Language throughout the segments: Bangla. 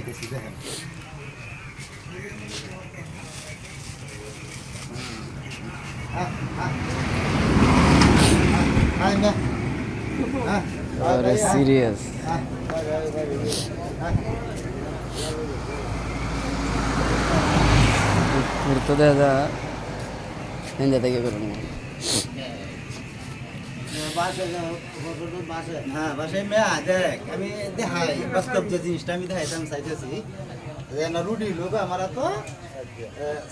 দেখাইতেছি দেখেন अरे सीरियस फिरतो त्याचा जाता की करून হ্যাঁ বাসায় মেয়া দেখ আমি দেখাই বাস্তব যে জিনিসটা আমি দেখাইতাম চাইতেছি যে না রুটি লোক আমার তো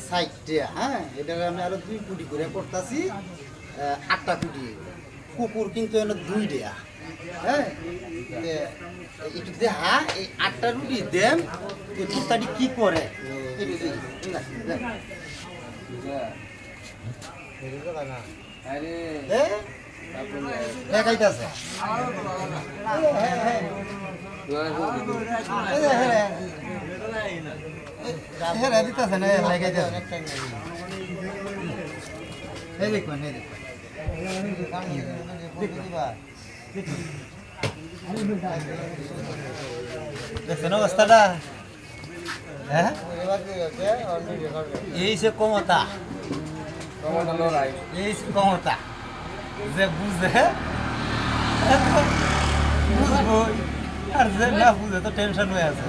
সাইডটা হ্যাঁ এটা আমি আরো 2 কোটি করে করতেছি 8টা কোটি কুকুর কিন্তু এনে 2 দেয়া হ্যাঁ একটু দেখা এই 8টা রুটি দেন এই কুত্তাটি কি করে দেখাইতেছে হ্যাঁ দিতেছে না লাগাইতেছে এই দেখুন এই দেখুন অবস্থাটা হ্যাঁ এই সে ক্ষমতা এই ক্ষমতা যে বুঝে বুঝবো আর যে না বুঝে তো টেনশন হয়ে আছে